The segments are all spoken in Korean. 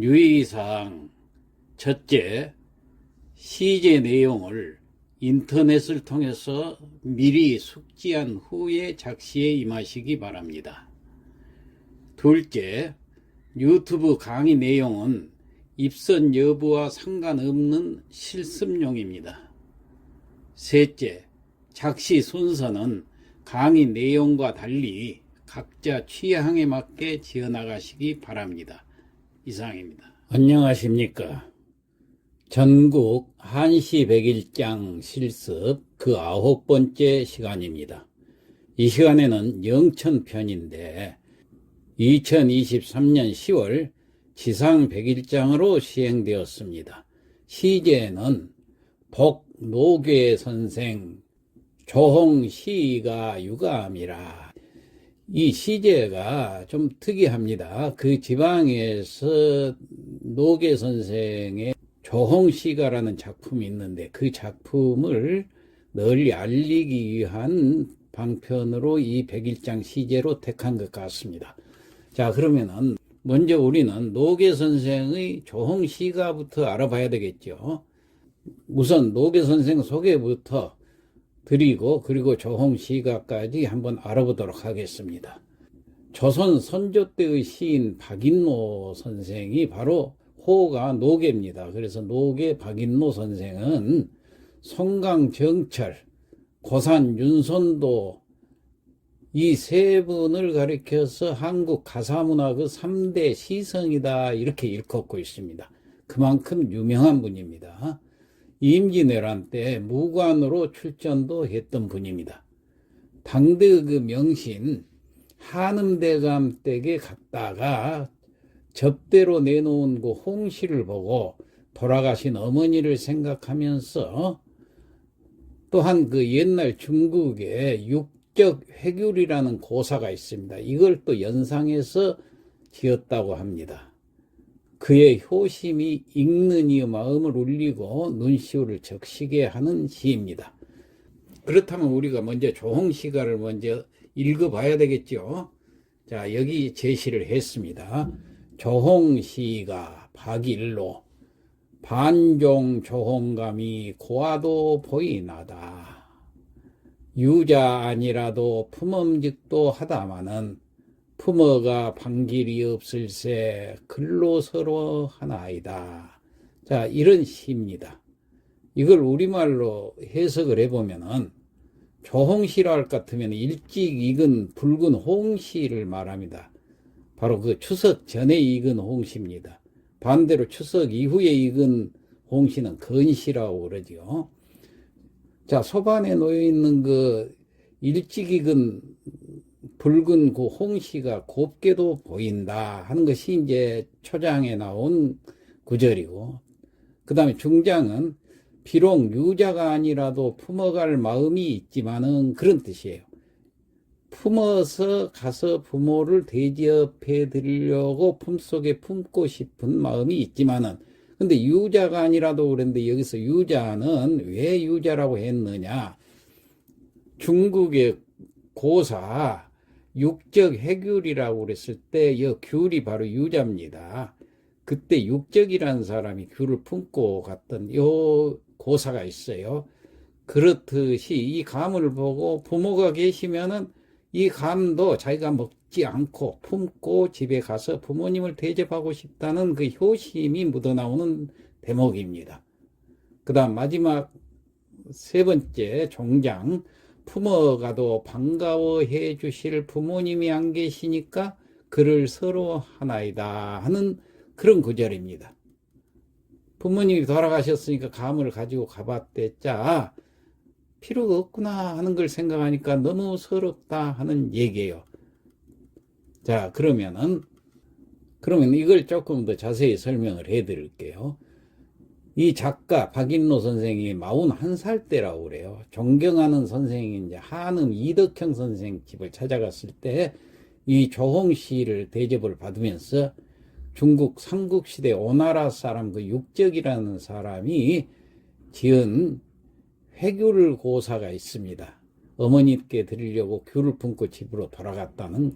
유의사항 첫째, 시제 내용을 인터넷을 통해서 미리 숙지한 후에 작시에 임하시기 바랍니다. 둘째, 유튜브 강의 내용은 입선 여부와 상관없는 실습용입니다. 셋째, 작시 순서는 강의 내용과 달리 각자 취향에 맞게 지어나가시기 바랍니다. 이상입니다. 안녕하십니까. 전국 한시 백일장 실습 그 9번째 시간입니다. 이 시간에는 영천편인데 2023년 10월 지상 백일장으로 시행되었습니다. 시제는 복노괴 선생 조홍시가 유감이라. 이 시제가 좀 특이합니다. 그 지방에서 노괴 선생의 조홍시가라는 작품이 있는데 그 작품을 널리 알리기 위한 방편으로 이 백일장 시제로 택한 것 같습니다. 자, 그러면은 먼저 우리는 노괴 선생의 조홍시가부터 알아봐야 되겠죠. 우선 노괴 선생 소개부터 드리고 그리고 조홍시가까지 한번 알아보도록 하겠습니다. 조선 선조 때의 시인 박인노 선생이 바로 호가 노괴입니다. 그래서 노괴 박인노 선생은 송강정철, 고산 윤선도 이 세 분을 가리켜서 한국 가사문화 그 3대 시성이다 이렇게 일컫고 있습니다. 그만큼 유명한 분입니다. 임진왜란 때 무관으로 출전도 했던 분입니다. 당대 그 명신 한음대감 댁에 갔다가 접대로 내놓은 그 홍시를 보고 돌아가신 어머니를 생각하면서 또한 그 옛날 중국에 육적 회귤이라는 고사가 있습니다. 이걸 또 연상해서 지었다고 합니다. 그의 효심이 읽는 이의 마음을 울리고 눈시울을 적시게 하는 시입니다. 그렇다면 우리가 먼저 조홍시가를 먼저 읽어봐야 되겠죠. 자, 여기 제시를 했습니다. 조홍시가 박일로 반종 조홍감이 고아도 보이나다. 유자 아니라도 품엄직도 하다마는 품어가 방길이 없을세 글로 서로 하나이다. 자, 이런 시입니다. 이걸 우리말로 해석을 해보면은 조홍시라 할 것 같으면 일찍 익은 붉은 홍시를 말합니다. 바로 그 추석 전에 익은 홍시입니다. 반대로 추석 이후에 익은 홍시는 건시라고 그러죠. 자, 소반에 놓여 있는 그 일찍 익은 붉은 그 홍시가 곱게도 보인다 하는 것이 이제 초장에 나온 구절이고, 그 다음에 중장은 비록 유자가 아니라도 품어갈 마음이 있지만은 그런 뜻이에요. 품어서 가서 부모를 대접해 드리려고 품속에 품고 싶은 마음이 있지만은, 근데 유자가 아니라도 그런데 여기서 유자는 왜 유자라고 했느냐? 중국의 고사 육적 해귤이라고 그랬을 때 이 귤이 바로 유자입니다. 그때 육적이라는 사람이 귤을 품고 갔던 요 고사가 있어요. 그렇듯이 이 감을 보고 부모가 계시면은 이 감도 자기가 먹지 않고 품고 집에 가서 부모님을 대접하고 싶다는 그 효심이 묻어나오는 대목입니다. 그 다음 마지막 세 번째 종장, 품어가도 반가워해 주실 부모님이 안 계시니까 그를 서로 하나이다 하는 그런 구절입니다. 부모님이 돌아가셨으니까 감을 가지고 가봤대. 자, 필요가 없구나 하는 걸 생각하니까 너무 서럽다 하는 얘기예요. 자, 그러면 이걸 조금 더 자세히 설명을 해 드릴게요. 이 작가 박인노 선생이 41살 때라고 그래요. 존경하는 선생이 이제 한음 이덕형 선생 집을 찾아갔을 때 이 조홍시를 대접을 받으면서 중국 삼국시대 오나라 사람 그 육적이라는 사람이 지은 회귤 고사가 있습니다. 어머니께 드리려고 귤을 품고 집으로 돌아갔다는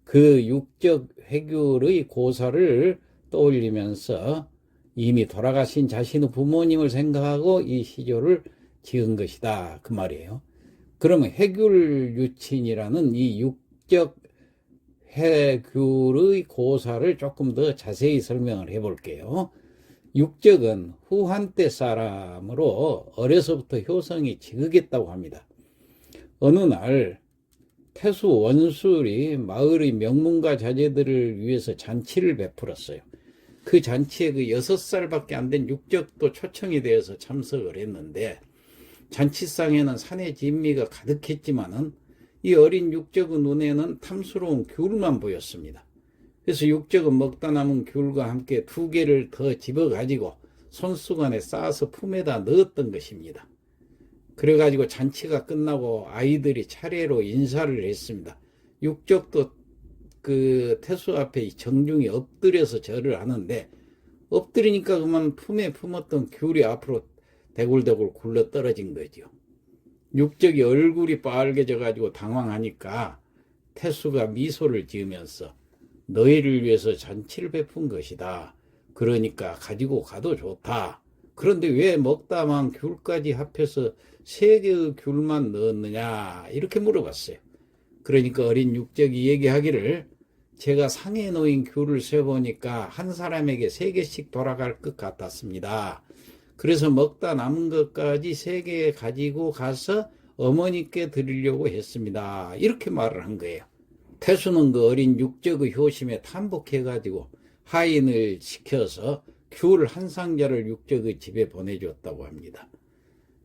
그 육적 회귤의 고사를 떠올리면서 이미 돌아가신 자신의 부모님을 생각하고 이 시조를 지은 것이다, 그 말이에요. 그러면 해귤유친이라는 이 육적 해귤의 고사를 조금 더 자세히 설명을 해볼게요. 육적은 후한때 사람으로 어려서부터 효성이 지극했다고 합니다. 어느 날 태수 원술이 마을의 명문가 자제들을 위해서 잔치를 베풀었어요. 그 잔치에 그 6살밖에 안 된 육적도 초청이 되어서 참석을 했는데, 잔치상에는 산의 진미가 가득했지만은 이 어린 육적의 눈에는 탐스러운 귤만 보였습니다. 그래서 육적은 먹다 남은 귤과 함께 2개를 더 집어가지고 손수건에 싸서 품에다 넣었던 것입니다. 그래가지고 잔치가 끝나고 아이들이 차례로 인사를 했습니다. 육적도 그 태수 앞에 정중히 엎드려서 절을 하는데, 엎드리니까 그만 품에 품었던 귤이 앞으로 대굴대굴 굴러 떨어진 거죠. 육적이 얼굴이 빨개져 가지고 당황하니까 태수가 미소를 지으면서 너희를 위해서 잔치를 베푼 것이다. 그러니까 가지고 가도 좋다. 그런데 왜 먹다만 귤까지 합해서 3개의 귤만 넣었느냐, 이렇게 물어봤어요. 그러니까 어린 육적이 얘기하기를, 제가 상에 놓인 귤을 세보니까 한 사람에게 3개씩 돌아갈 것 같았습니다. 그래서 먹다 남은 것까지 3개 가지고 가서 어머니께 드리려고 했습니다. 이렇게 말을 한 거예요. 태수는 그 어린 육적의 효심에 탐복해가지고 하인을 시켜서 귤 한 상자를 육적의 집에 보내줬다고 합니다.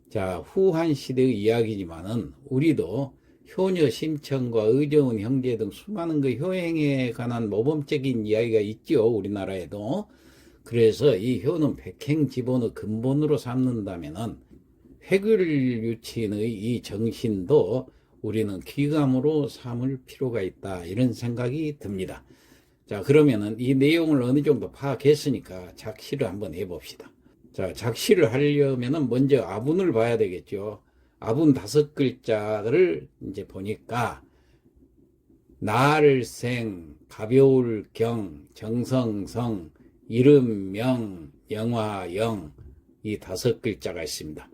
자, 후한 시대의 이야기지만은 우리도 효녀 심청과 의정은 형제 등 수많은 그 효행에 관한 모범적인 이야기가 있죠, 우리나라에도. 그래서 이 효는 백행지본의 근본으로 삼는다면은 해귤유친의 이 정신도 우리는 귀감으로 삼을 필요가 있다, 이런 생각이 듭니다. 자, 그러면은 이 내용을 어느 정도 파악했으니까 작시를 한번 해봅시다. 자, 작시를 하려면은 먼저 아분을 봐야 되겠죠. 아분 5글자를 이제 보니까 날생, 가벼울 경, 정성성, 이름명, 영화영, 이 5글자가 있습니다.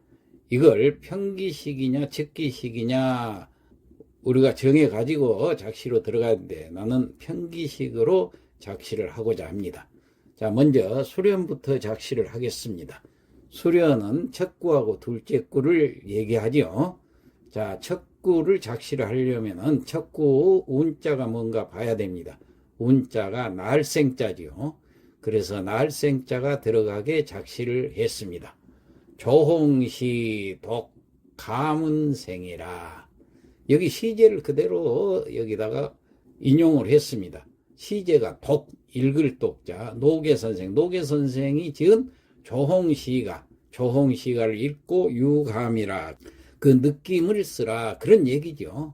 이걸 평기식이냐 즉기식이냐 우리가 정해가지고 작시로 들어가는데, 나는 평기식으로 작시를 하고자 합니다. 자, 먼저 수련부터 작시를 하겠습니다. 수련은 첫 구하고 둘째 구를 얘기하죠. 자, 첫 구를 작시를 하려면은 첫 구 운자가 뭔가 봐야 됩니다. 운자가 날생자지요. 그래서 날생자가 들어가게 작시를 했습니다. 조홍시 독 가문생이라. 여기 시제를 그대로 여기다가 인용을 했습니다. 시제가 독, 읽을 독자, 노계선생이 지은 조홍시가를 읽고 유감이라, 그 느낌을 쓰라, 그런 얘기죠.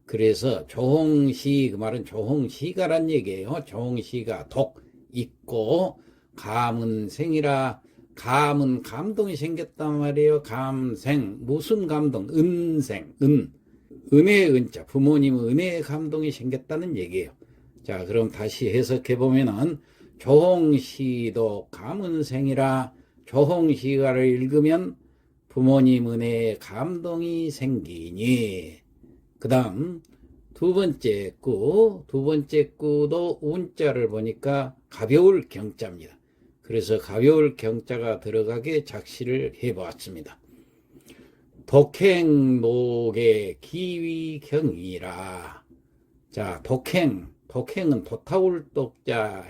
그래서 조홍시, 그 말은 조홍시가란 얘기예요. 조홍시가 독, 읽고, 감은 생이라. 감은 감동이 생겼단 말이에요. 감생, 무슨 감동? 은생, 은혜의 은자, 부모님의 은혜의 감동이 생겼다는 얘기예요. 자, 그럼 다시 해석해보면은, 조홍시도 감은생이라. 조홍시가를 읽으면 부모님 은혜의 감동이 생기니. 그 다음 두 번째 구도 운자를 보니까 가벼울 경자입니다. 그래서 가벼울 경자가 들어가게 작시를 해보았습니다. 독행록의 기위경이라. 자, 독행은 도타울 독자,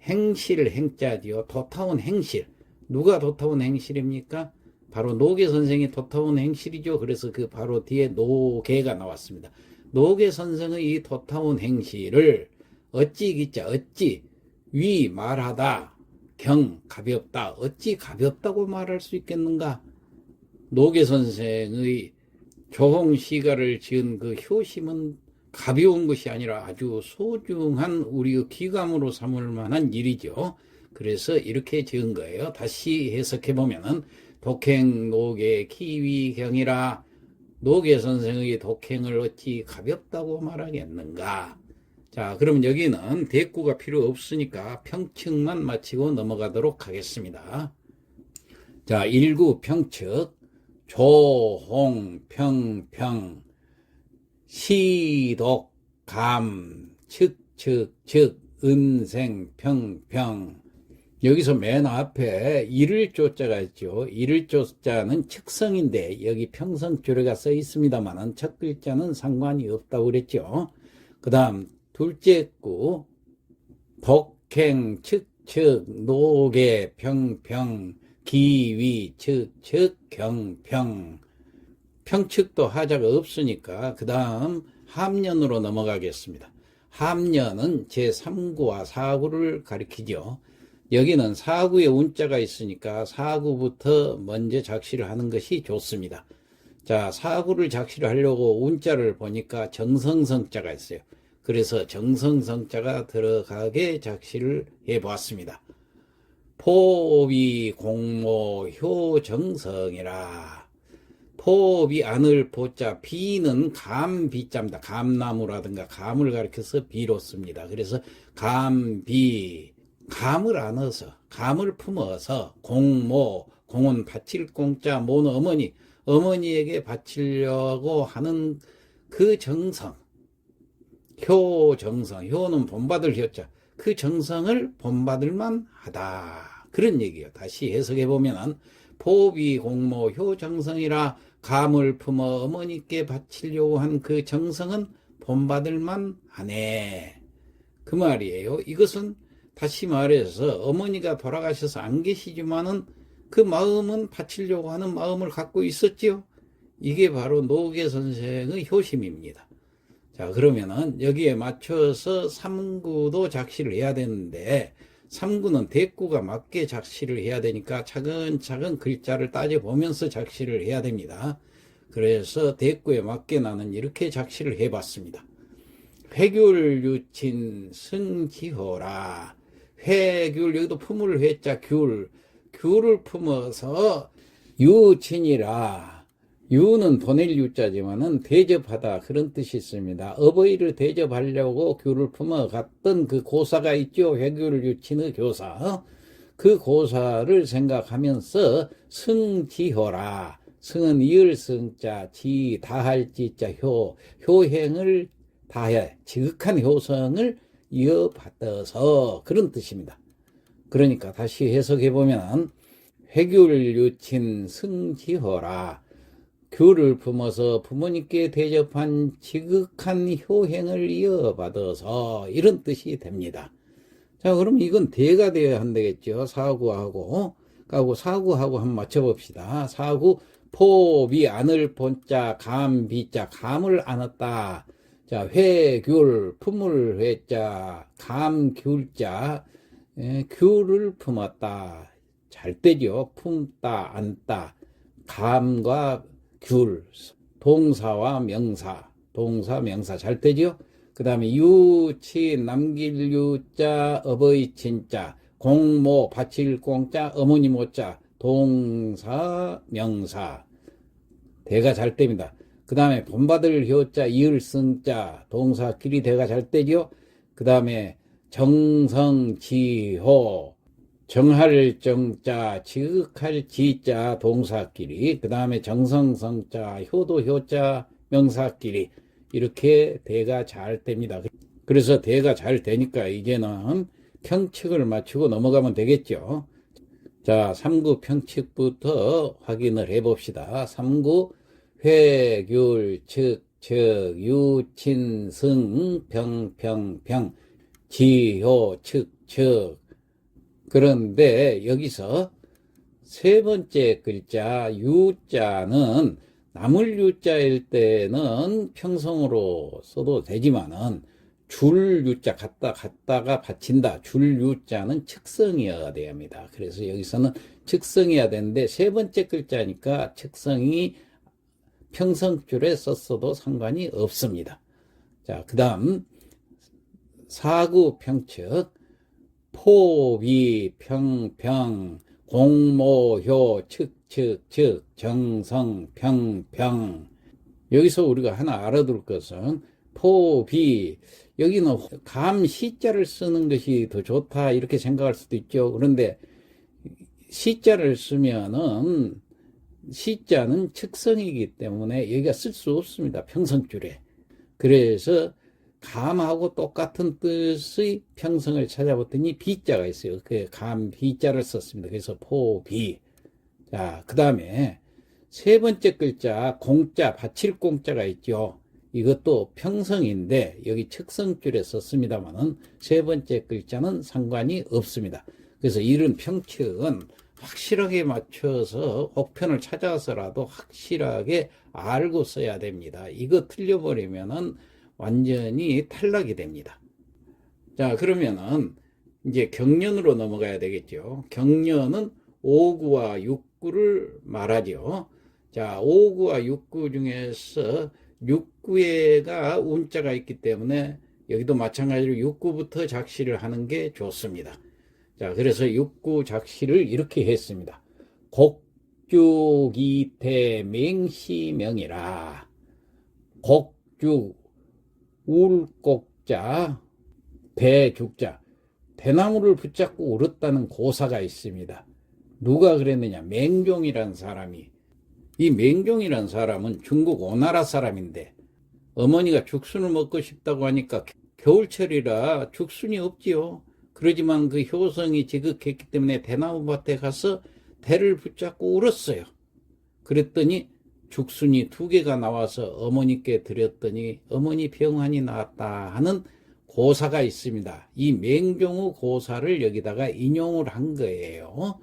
행실 행자지요. 도타운 행실. 누가 도타운 행실입니까? 바로 노계 선생이 도타운 행실이죠. 그래서 그 바로 뒤에 노계가 나왔습니다. 노계 선생의 이 도타운 행실을 어찌 위 말하다, 경 가볍다. 어찌 가볍다고 말할 수 있겠는가? 노계 선생의 조홍시가를 지은 그 효심은 가벼운 것이 아니라 아주 소중한 우리의 귀감으로 삼을 만한 일이죠. 그래서 이렇게 지은 거예요. 다시 해석해보면은, 독행 노계 기위경이라. 노계 선생의 독행을 어찌 가볍다고 말하겠는가? 자, 그러면 여기는 대꾸가 필요 없으니까 평측만 마치고 넘어가도록 하겠습니다. 자, 1구 평측, 조홍, 평평, 시독, 감, 측, 은생, 평평. 여기서 맨 앞에 이를 조자가 있죠. 이를 조자는 측성인데 여기 평성조례가 써 있습니다만은 첫 글자는 상관이 없다고 그랬죠. 그 다음 둘째 구 복행, 측, 노계, 평평, 기위, 측, 경평. 평측도 하자가 없으니까 그 다음 함년으로 넘어가겠습니다. 함년은 제3구와 4구를 가리키죠. 여기는 4구에 운자가 있으니까 4구부터 먼저 작시를 하는 것이 좋습니다. 자, 4구를 작시를 하려고 운자를 보니까 정성성자가 있어요. 그래서 정성성자가 들어가게 작시를 해보았습니다. 포비 공모 효정성이라. 포비 안을 보자, 비는 감비자입니다. 감나무라든가 감을 가리켜서 비로 씁니다. 그래서 감비, 감을 안어서, 감을 품어서, 공모, 공은 바칠 공자, 모는 어머니, 어머니에게 바치려고 하는 그 정성, 효정성, 효는 본받을 효자, 그 정성을 본받을만 하다. 그런 얘기예요. 다시 해석해보면, 포비 공모 효정성이라 감을 품어 어머니께 바치려고 한 그 정성은 본받을만 하네. 그 말이에요. 이것은 다시 말해서 어머니가 돌아가셔서 안 계시지만은 그 마음은 바치려고 하는 마음을 갖고 있었지요. 이게 바로 노계 선생의 효심입니다. 자, 그러면은 여기에 맞춰서 3구도 작시를 해야 되는데 3구는 대꾸가 맞게 작시를 해야 되니까 차근차근 글자를 따져보면서 작시를 해야 됩니다. 그래서 대꾸에 맞게 나는 이렇게 작시를 해봤습니다. 회귤유친 승지호라. 회귤, 여기도 품을 회자 귤을 품어서 유친이라. 유는 보낼 유자지만은 대접하다 그런 뜻이 있습니다. 어버이를 대접하려고 귤을 품어 갔던 그 고사가 있죠. 회귤유친의 교사. 그 고사를 생각하면서 승지호라. 승은 이을승자, 지 다할 지자, 효행을 다해 지극한 효성을 이어받아서 그런 뜻입니다. 그러니까 다시 해석해보면 회귤유친 승지허라. 귤을 품어서 부모님께 대접한 지극한 효행을 이어받아서 이런 뜻이 됩니다. 자, 그럼 이건 대가 되어야 한다겠죠. 사구하고. 그리고 사구하고 한번 맞춰봅시다. 사구 포비 안을 본자 감비자 감을 안았다. 자, 회귤 품을 회자 감귤자 귤을 품었다. 잘 때죠. 품다 안다. 감과 귤 동사와 명사 동사 명사 잘 때죠. 그 다음에 유치 남길 유자 어버이 친자 공모 바칠 공자 어머니 모자 동사 명사 대가 잘 때입니다. 그 다음에 본받을 효자 이을승자 동사끼리 대가 잘 때죠. 그 다음에 정성지호 정할 정자 지극할 지자 동사끼리 그 다음에 정성성자 효도 효자 명사끼리 이렇게 대가 잘 됩니다. 그래서 대가 잘 되니까 이제는 평측을 맞추고 넘어가면 되겠죠. 자, 3구 평측부터 확인을 해봅시다. 3구 회귤 측 유친 승 평 지효 측 그런데 여기서 세 번째 글자 유자는 나물 유자일 때는 평성으로 써도 되지만은 줄 유자 갖다가 받친다. 줄 유자는 측성이어야 됩니다. 그래서 여기서는 측성이어야 되는데 세 번째 글자니까 측성이 평성줄에 썼어도 상관이 없습니다. 자, 그 다음 사구 평측 포비 평평 공모효 측 정성 평평 여기서 우리가 하나 알아둘 것은 포비. 여기는 감 시자를 쓰는 것이 더 좋다 이렇게 생각할 수도 있죠. 그런데 시자를 쓰면은 시자는 측성이기 때문에 여기가 쓸 수 없습니다. 평성줄에. 그래서 감하고 똑같은 뜻의 평성을 찾아봤더니 비자가 있어요. 그 감 비자를 썼습니다. 그래서 포비. 자, 그 다음에 세 번째 글자 공자, 받칠 공자가 있죠. 이것도 평성인데 여기 측성줄에 썼습니다만은 세 번째 글자는 상관이 없습니다. 그래서 이런 평칙은 확실하게 맞춰서 억편을 찾아서라도 확실하게 알고 써야 됩니다. 이거 틀려버리면은 완전히 탈락이 됩니다. 자, 그러면은 이제 경련으로 넘어가야 되겠죠. 경련은 5구와 6구를 말하죠. 자, 5구와 6구 중에서 6구에가 운자가 있기 때문에 여기도 마찬가지로 6구부터 작시를 하는 게 좋습니다. 자, 그래서 6구 작시를 이렇게 했습니다. 곡죽이태 맹시명이라. 곡죽, 울곡자, 배죽자. 대나무를 붙잡고 울었다는 고사가 있습니다. 누가 그랬느냐? 맹종이란 사람이. 이 맹종이란 사람은 중국 오나라 사람인데 어머니가 죽순을 먹고 싶다고 하니까 겨울철이라 죽순이 없지요. 그러지만 그 효성이 지극했기 때문에 대나무밭에 가서 대를 붙잡고 울었어요. 그랬더니 죽순이 2개가 나와서 어머니께 드렸더니 어머니 병환이 나았다 하는 고사가 있습니다. 이 맹종의 고사를 여기다가 인용을 한 거예요.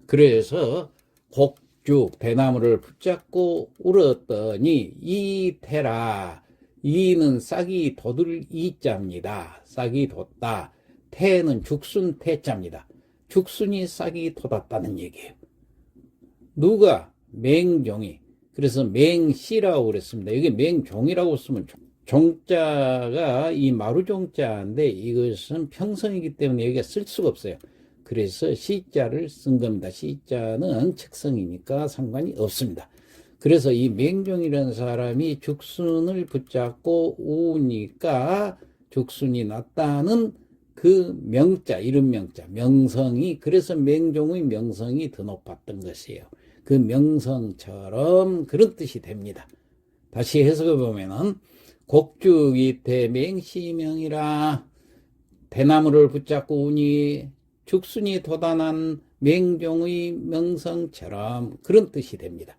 그래서 곡죽, 대나무를 붙잡고 울었더니 이태라. 이는 싹이 돋을 이자입니다. 싹이 돋다. 태는 죽순 태자입니다. 죽순이 싹이 돋았다는 얘기예요. 누가? 맹종이. 그래서 맹씨라고 그랬습니다. 여기 맹종이라고 쓰면 종자가 이 마루종자인데 이것은 평성이기 때문에 여기가 쓸 수가 없어요. 그래서 시자를 쓴 겁니다. 시자는 측성이니까 상관이 없습니다. 그래서 이 맹종이라는 사람이 죽순을 붙잡고 우니까 죽순이 났다는 그 명자, 이름 명자, 명성이, 그래서 맹종의 명성이 더 높았던 것이에요. 그 명성처럼 그런 뜻이 됩니다. 다시 해석해 보면은 곡죽이태 맹시명이라. 대나무를 붙잡고 우니 죽순이 돋아난 맹종의 명성처럼 그런 뜻이 됩니다.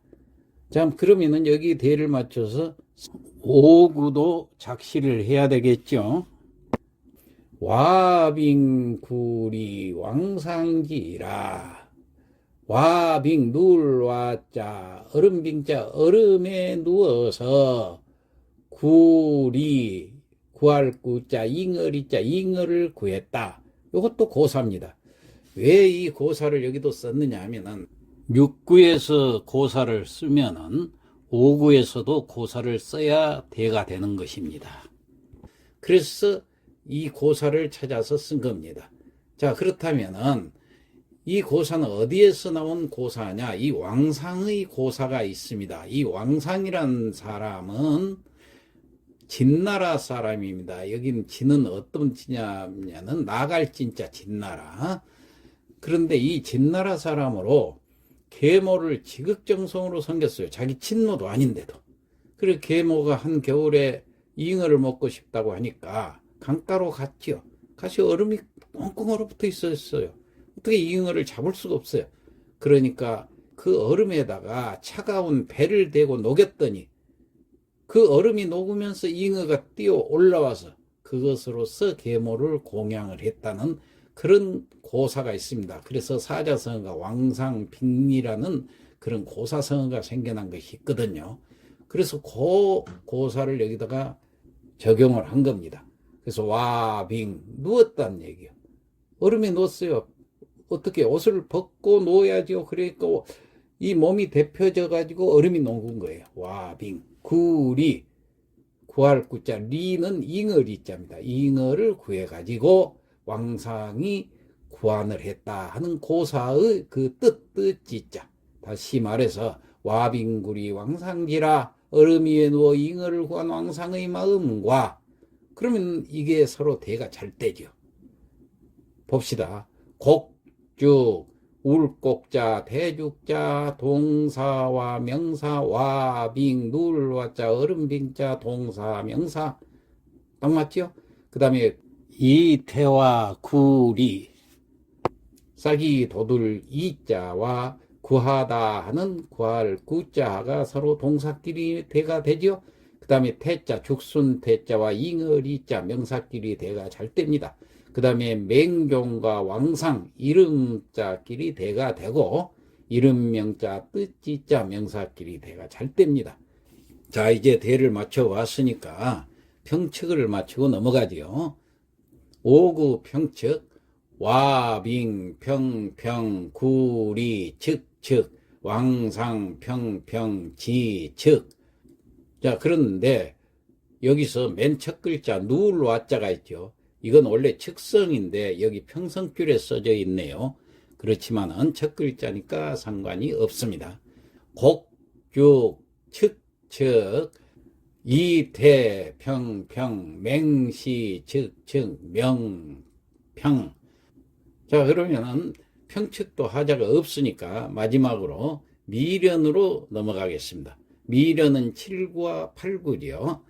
자, 그러면은 여기 대를 맞춰서 5구도 작시를 해야 되겠죠. 와빙구리 왕상지라. 와빙 누울 와자 얼음빙자 얼음에 누워서 구리 구할 구자 잉어리자 잉어를 구했다. 이것도 고사입니다. 왜 이 고사를 여기도 썼느냐 하면은 6구에서 고사를 쓰면은 5구에서도 고사를 써야 대가 되는 것입니다. 그래서 이 고사를 찾아서 쓴 겁니다. 자, 그렇다면은 이 고사는 어디에서 나온 고사냐? 이 왕상의 고사가 있습니다. 이 왕상이란 사람은 진나라 사람입니다. 여기는 진은 어떤 진냐면은 나갈 진자 진나라. 그런데 이 진나라 사람으로 계모를 지극정성으로 섬겼어요. 자기 친모도 아닌데도. 그래서 계모가 한 겨울에 잉어를 먹고 싶다고 하니까 강가로 갔지요. 가서 얼음이 꽁꽁 얼어붙어 있었어요. 어떻게 잉어를 잡을 수가 없어요. 그러니까 그 얼음에다가 차가운 배를 대고 녹였더니 그 얼음이 녹으면서 잉어가 뛰어 올라와서 그것으로서 계모를 공양을 했다는 그런 고사가 있습니다. 그래서 사자성어가 왕상빙리라는 그런 고사성어가 생겨난 것이 있거든요. 그래서 그 고사를 여기다가 적용을 한 겁니다. 그래서 와빙 누웠다는 얘기예요. 얼음에 누웠어요. 어떻게 옷을 벗고 누워야죠. 그러니까 이 몸이 데펴져 가지고 얼음이 녹은 거예요. 와빙 구리 구할 구자 리는 잉어리자입니다. 잉어를 구해 가지고 왕상이 구안을 했다 하는 고사의 그 뜻지자. 다시 말해서 와빙구리 왕상지라 얼음 위에 누워 잉어를 구한 왕상의 마음과, 그러면 이게 서로 대가 잘 되죠. 봅시다. 곡죽, 울곡자, 대죽자, 동사와 명사, 와빙, 눌와자, 얼음빙자, 동사, 명사. 딱 맞죠? 그 다음에 이태와 구리, 쌀기 도둘 이자와 구하다 하는 구할 구자가 서로 동사끼리 대가 되죠. 그 다음에 태자, 죽순 태자와 잉을 이자, 명사끼리 대가 잘 됩니다. 그 다음에 맹종과 왕상, 이름자끼리 대가 되고, 이름명자, 뜻지자, 명사끼리 대가 잘 됩니다. 자, 이제 대를 맞춰 왔으니까 평측을 맞추고 넘어가지요. 오구 평측, 와빙, 평평, 구리, 측측, 왕상, 평평, 지측. 자, 그런데 여기서 맨 첫 글자 누울와자가 있죠. 이건 원래 측성인데 여기 평성줄에 써져 있네요. 그렇지만은 첫 글자니까 상관이 없습니다. 곡죽, 측측, 이태, 평평, 맹시, 측측, 명평. 자, 그러면은 평측도 하자가 없으니까 마지막으로 미련으로 넘어가겠습니다. 미련은 7구와 8구죠.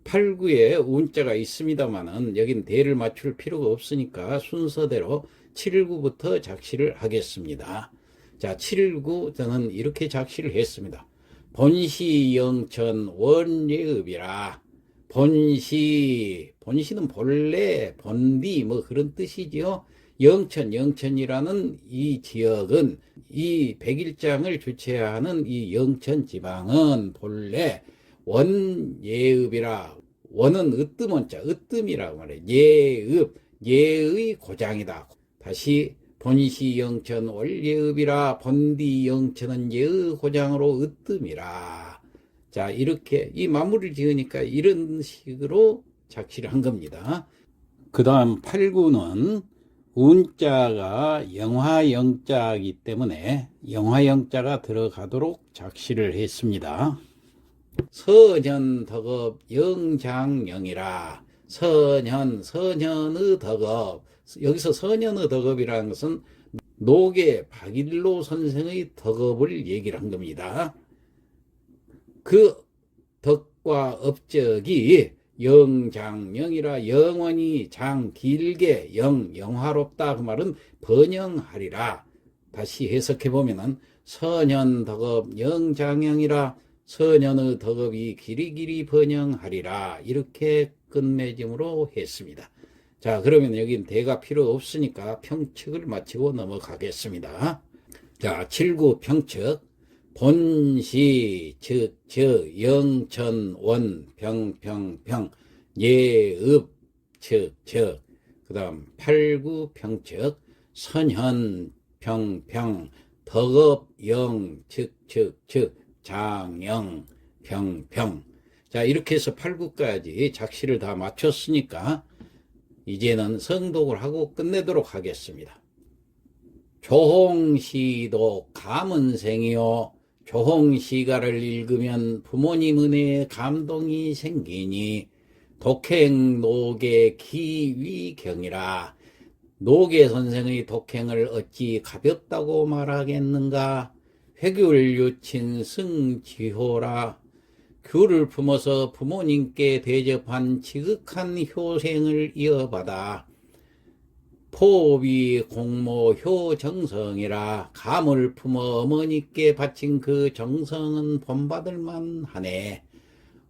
8구에 운자가 있습니다만은 여긴 대를 맞출 필요가 없으니까 순서대로 7구부터 작시를 하겠습니다. 자, 7구 저는 이렇게 작시를 했습니다. 본시 영천 원예읍이라. 본시는 본래, 본디 뭐 그런 뜻이지요. 영천이라는 이 지역은 이 백일장을 주최하는 이 영천 지방은 본래 원예읍이라. 원은 으뜸원자, 으뜸이라고 말해요. 예읍, 예의 고장이다. 다시 본시 영천 원예읍이라. 본디 영천은 예의 고장으로 으뜸이라. 자, 이렇게 이 마무리를 지으니까 이런 식으로 작시를 한 겁니다. 그 다음 8구는 운자가 영화영자이기 때문에 영화영자가 들어가도록 작시를 했습니다. 서년덕업 영장영이라. 서년의 덕업. 여기서 서년의 덕업이라는 것은 노계 박일로 선생의 덕업을 얘기를 한 겁니다. 그 덕과 업적이 영장영이라. 영원히 장 길게 영화롭다. 그 말은 번영하리라. 다시 해석해 보면은 서년덕업 영장영이라. 서년의 덕업이 길이길이 번영하리라. 이렇게 끝맺음으로 했습니다. 자, 그러면 여긴 대가 필요 없으니까 평측을 마치고 넘어가겠습니다. 자, 7구 평측. 본시, 영천, 원, 평, 예읍, 그 다음 8구 평측. 선현, 평, 덕업, 영, 장영, 평. 자, 이렇게 해서 8구까지 작시를 다 마쳤으니까 이제는 성독을 하고 끝내도록 하겠습니다. 조홍시도 감은생이요. 조홍시가를 읽으면 부모님 은혜에 감동이 생기니 독행 노계 기위경이라. 노계 선생의 독행을 어찌 가볍다고 말하겠는가. 회귤 유친 승지호라. 귤을 품어서 부모님께 대접한 지극한 효생을 이어받아 포비 공모 효정성이라. 감을 품어 어머니께 바친 그 정성은 본받을만 하네.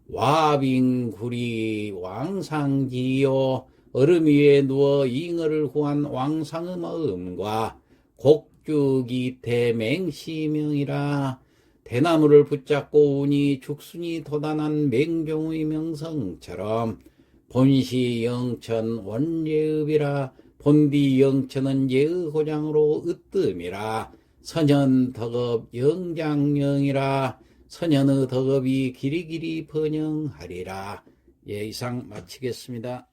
와빙구리 왕상지요. 얼음 위에 누워 잉어를 구한 왕상의 마음과 곡죽이 대맹시명이라. 대나무를 붙잡고 우니 죽순이 도단한 맹종의 명성처럼 본시 영천 원예읍이라. 본디 영천은 예의 고장으로 으뜸이라. 선현 덕업 영장영이라. 선현의 덕업이 길이길이 번영하리라. 예, 이상 마치겠습니다.